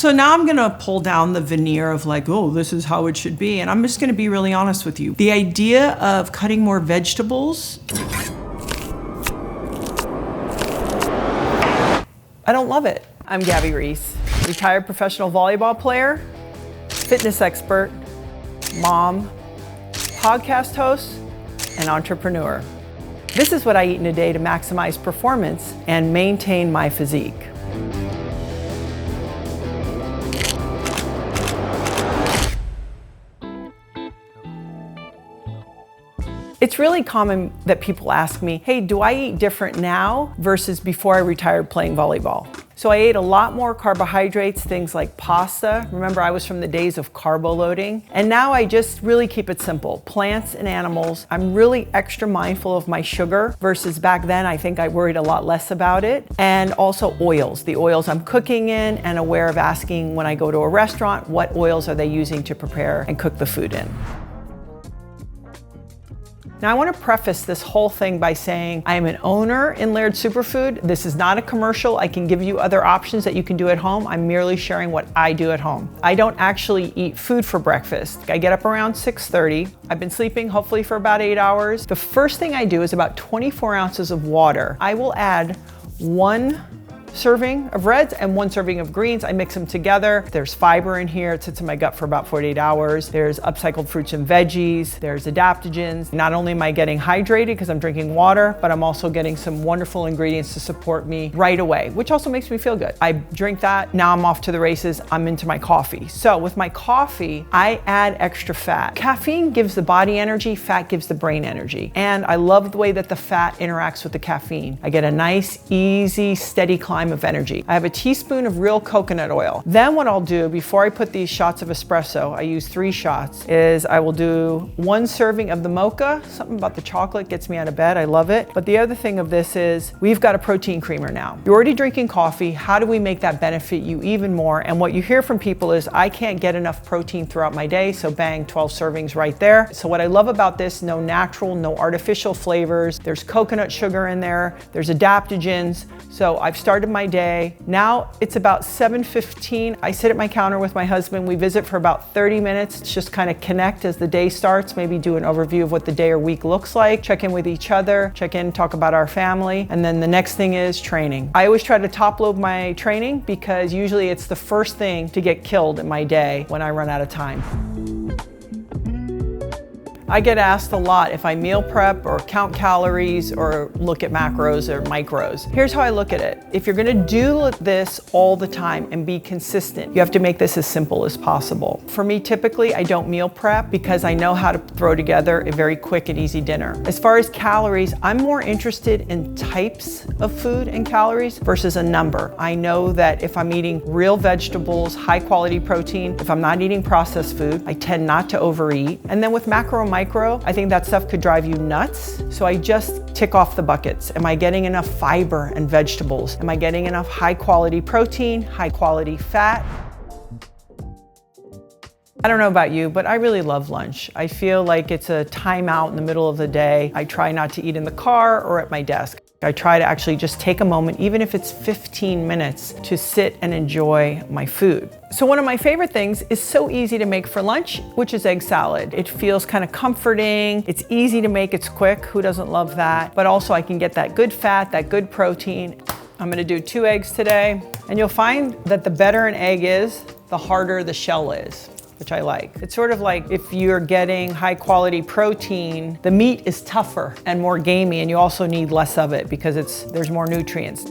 So now I'm gonna pull down the veneer of like, oh, this is how it should be. And I'm just gonna be really honest with you. The idea of cutting more vegetables, I don't love it. I'm Gabby Reece, retired professional volleyball player, fitness expert, mom, podcast host, and entrepreneur. This is what I eat in a day to maximize performance and maintain my physique. It's really common that people ask me, hey, do I eat different now versus before I retired playing volleyball? So I ate a lot more carbohydrates, things like pasta. Remember, I was from the days of carbo loading. And now I just really keep it simple. Plants and animals. I'm really extra mindful of my sugar versus back then, I think I worried a lot less about it. And also oils, the oils I'm cooking in, and aware of asking when I go to a restaurant, what oils are they using to prepare and cook the food in. Now I want to preface this whole thing by saying I am an owner in Laird Superfood. This is not a commercial. I can give you other options that you can do at home. I'm merely sharing what I do at home. I don't actually eat food for breakfast. I get up around 6:30. I've been sleeping hopefully for about 8 hours. The first thing I do is about 24 ounces of water. I will add 1 serving of reds and 1 serving of greens. I mix them together. There's fiber in here. It sits in my gut for about 48 hours. There's upcycled fruits and veggies. There's adaptogens. Not only am I getting hydrated because I'm drinking water, but I'm also getting some wonderful ingredients to support me right away, which also makes me feel good. I drink that. Now I'm off to the races. I'm into my coffee. So with my coffee, I add extra fat. Caffeine gives the body energy. Fat gives the brain energy. And I love the way that the fat interacts with the caffeine. I get a nice, easy, steady climb of energy. I have a teaspoon of real coconut oil. Then what I'll do before I put these shots of espresso, I use 3 shots, is I will do 1 serving of the mocha. Something about the chocolate gets me out of bed. I love it. But the other thing of this is we've got a protein creamer now. You're already drinking coffee. How do we make that benefit you even more? And what you hear from people is I can't get enough protein throughout my day. So bang, 12 servings right there. So what I love about this, no natural, no artificial flavors. There's coconut sugar in there. There's adaptogens. So I've started my day. Now it's about 7:15. I sit at my counter with my husband. We visit for about 30 minutes to just kind of connect as the day starts, maybe do an overview of what the day or week looks like, check in with each other, check in, talk about our family. And then the next thing is training. I always try to top load my training because usually it's the first thing to get killed in my day when I run out of time. I get asked a lot if I meal prep or count calories or look at macros or micros. Here's how I look at it. If you're gonna do this all the time and be consistent, you have to make this as simple as possible. For me, typically, I don't meal prep because I know how to throw together a very quick and easy dinner. As far as calories, I'm more interested in types of food and calories versus a number. I know that if I'm eating real vegetables, high quality protein, if I'm not eating processed food, I tend not to overeat. And then with macro and micro, I think that stuff could drive you nuts. So I just tick off the buckets. Am I getting enough fiber and vegetables? Am I getting enough high quality protein, high quality fat? I don't know about you, but I really love lunch. I feel like it's a timeout in the middle of the day. I try not to eat in the car or at my desk. I try to actually just take a moment, even if it's 15 minutes, to sit and enjoy my food. So one of my favorite things is so easy to make for lunch, which is egg salad. It feels kind of comforting. It's easy to make, it's quick. Who doesn't love that? But also I can get that good fat, that good protein. I'm gonna do 2 eggs today. And you'll find that the better an egg is, the harder the shell is, which I like. It's sort of like if you're getting high quality protein, the meat is tougher and more gamey, and you also need less of it because there's more nutrients.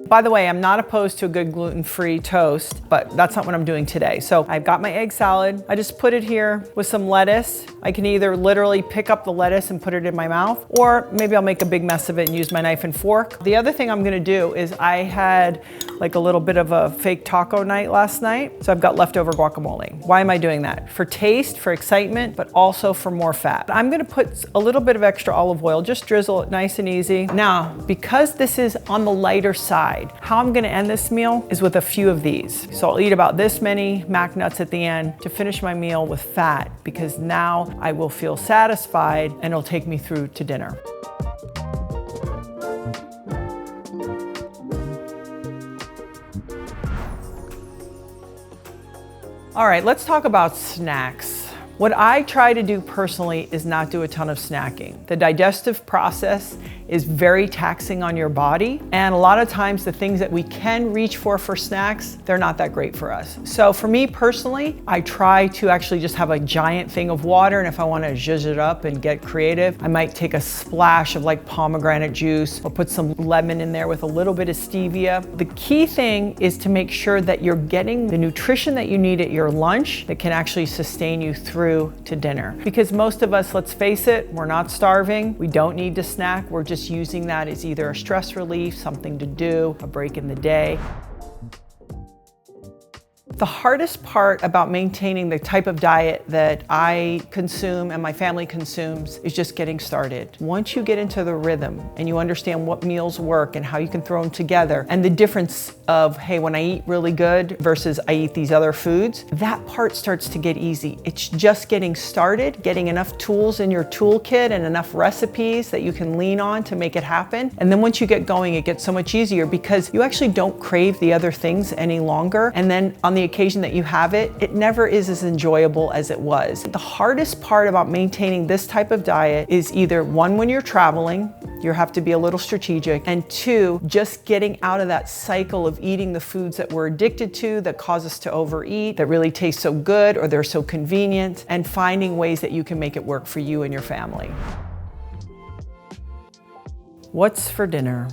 By the way, I'm not opposed to a good gluten-free toast, but that's not what I'm doing today. So I've got my egg salad. I just put it here with some lettuce. I can either literally pick up the lettuce and put it in my mouth, or maybe I'll make a big mess of it and use my knife and fork. The other thing I'm gonna do is I had like a little bit of a fake taco night last night, so I've got leftover guacamole. Why am I doing that? For taste, for excitement, but also for more fat. I'm gonna put a little bit of extra olive oil, just drizzle it nice and easy. Now, because this is on the lighter side, how I'm gonna end this meal is with a few of these. So I'll eat about this many mac nuts at the end to finish my meal with fat, because now I will feel satisfied and it'll take me through to dinner. All right, let's talk about snacks. What I try to do personally is not do a ton of snacking. The digestive process is very taxing on your body, and a lot of times the things that we can reach for snacks, they're not that great for us. So for me personally, I try to actually just have a giant thing of water, and if I want to zhuzh it up and get creative, I might take a splash of like pomegranate juice or put some lemon in there with a little bit of stevia. The key thing is to make sure that you're getting the nutrition that you need at your lunch that can actually sustain you through to dinner. Because most of us, let's face it, we're not starving. We don't need to snack. We're just using that as either a stress relief, something to do, a break in the day. The hardest part about maintaining the type of diet that I consume and my family consumes is just getting started. Once you get into the rhythm and you understand what meals work and how you can throw them together and the difference of, hey, when I eat really good versus I eat these other foods, that part starts to get easy. It's just getting started, getting enough tools in your toolkit and enough recipes that you can lean on to make it happen. And then once you get going, it gets so much easier because you actually don't crave the other things any longer. And then on the occasion that you have it, it never is as enjoyable as it was. The hardest part about maintaining this type of diet is either one, when you're traveling, you have to be a little strategic, and two, just getting out of that cycle of eating the foods that we're addicted to, that cause us to overeat, that really taste so good or they're so convenient, and finding ways that you can make it work for you and your family. What's for dinner?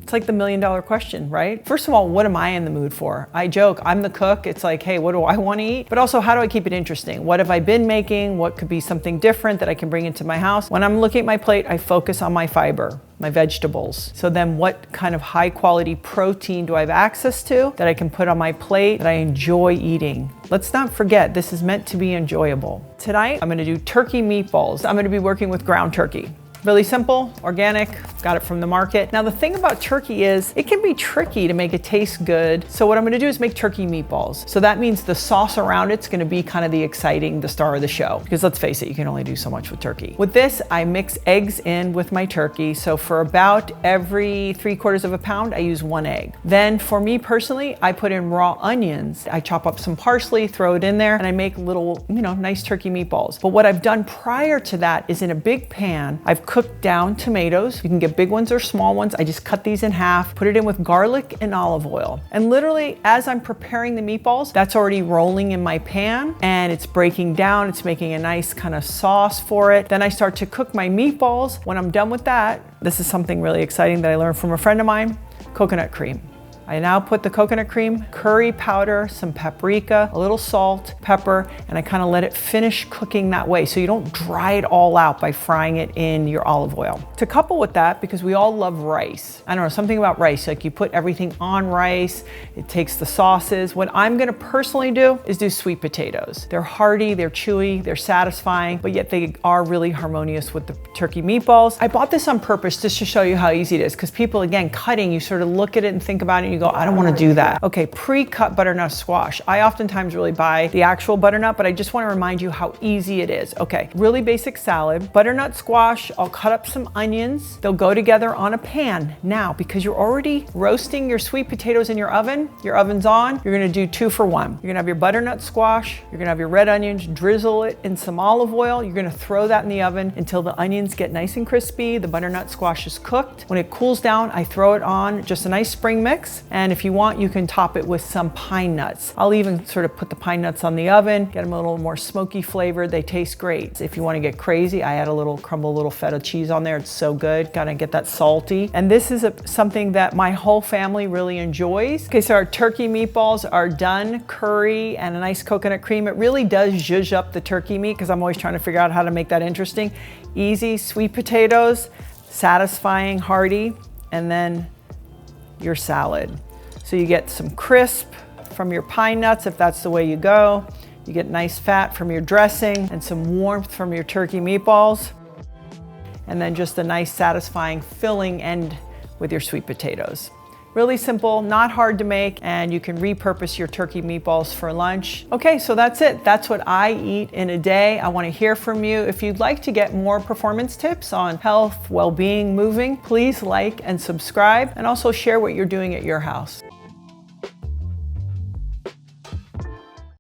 It's like the million-dollar question, right? First of all, what am I in the mood for? I joke, I'm the cook. It's like, hey, what do I want to eat? But also, how do I keep it interesting? What have I been making? What could be something different that I can bring into my house? When I'm looking at my plate, I focus on my fiber, my vegetables. So then what kind of high quality protein do I have access to that I can put on my plate that I enjoy eating? Let's not forget, this is meant to be enjoyable. Tonight, I'm gonna do turkey meatballs. I'm gonna be working with ground turkey. Really simple, organic, got it from the market. Now the thing about turkey is it can be tricky to make it taste good. So what I'm gonna do is make turkey meatballs. So that means the sauce around it's gonna be kind of the star of the show. Because let's face it, you can only do so much with turkey. With this, I mix eggs in with my turkey. So for about every 3/4 of a pound, I use 1 egg. Then for me personally, I put in raw onions. I chop up some parsley, throw it in there, and I make little, nice turkey meatballs. But what I've done prior to that is in a big pan, I've cooked down tomatoes. You can get big ones or small ones. I just cut these in half, put it in with garlic and olive oil. And literally, as I'm preparing the meatballs, that's already rolling in my pan and it's breaking down. It's making a nice kind of sauce for it. Then I start to cook my meatballs. When I'm done with that, this is something really exciting that I learned from a friend of mine, coconut cream. I now put the coconut cream, curry powder, some paprika, a little salt, pepper, and I kind of let it finish cooking that way so you don't dry it all out by frying it in your olive oil. To couple with that, because we all love rice. I don't know, something about rice, like you put everything on rice, it takes the sauces. What I'm gonna personally do is do sweet potatoes. They're hearty, they're chewy, they're satisfying, but yet they are really harmonious with the turkey meatballs. I bought this on purpose just to show you how easy it is, because people, again, cutting, you sort of look at it and think about it and you go, I don't want to do that. Okay, pre-cut butternut squash. I oftentimes really buy the actual butternut, but I just want to remind you how easy it is. Okay, really basic salad. Butternut squash, I'll cut up some onions. They'll go together on a pan. Now, because you're already roasting your sweet potatoes in your oven's on, you're gonna do 2 for 1. You're gonna have your butternut squash, you're gonna have your red onions, drizzle it in some olive oil. You're gonna throw that in the oven until the onions get nice and crispy, the butternut squash is cooked. When it cools down, I throw it on just a nice spring mix. And if you want, you can top it with some pine nuts. I'll even sort of put the pine nuts on the oven, get them a little more smoky flavored. They taste great. If you want to get crazy, I add crumble a little feta cheese on there. It's so good. Gotta get that salty. And this is something that my whole family really enjoys. Okay, so our turkey meatballs are done. Curry and a nice coconut cream. It really does zhuzh up the turkey meat because I'm always trying to figure out how to make that interesting. Easy, sweet potatoes, satisfying, hearty, and then your salad. So you get some crisp from your pine nuts if that's the way you go. You get nice fat from your dressing and some warmth from your turkey meatballs. And then just a nice satisfying filling end with your sweet potatoes. Really simple, not hard to make, and you can repurpose your turkey meatballs for lunch. Okay, so that's it. That's what I eat in a day. I want to hear from you. If you'd like to get more performance tips on health, well-being, moving, please like and subscribe, and also share what you're doing at your house.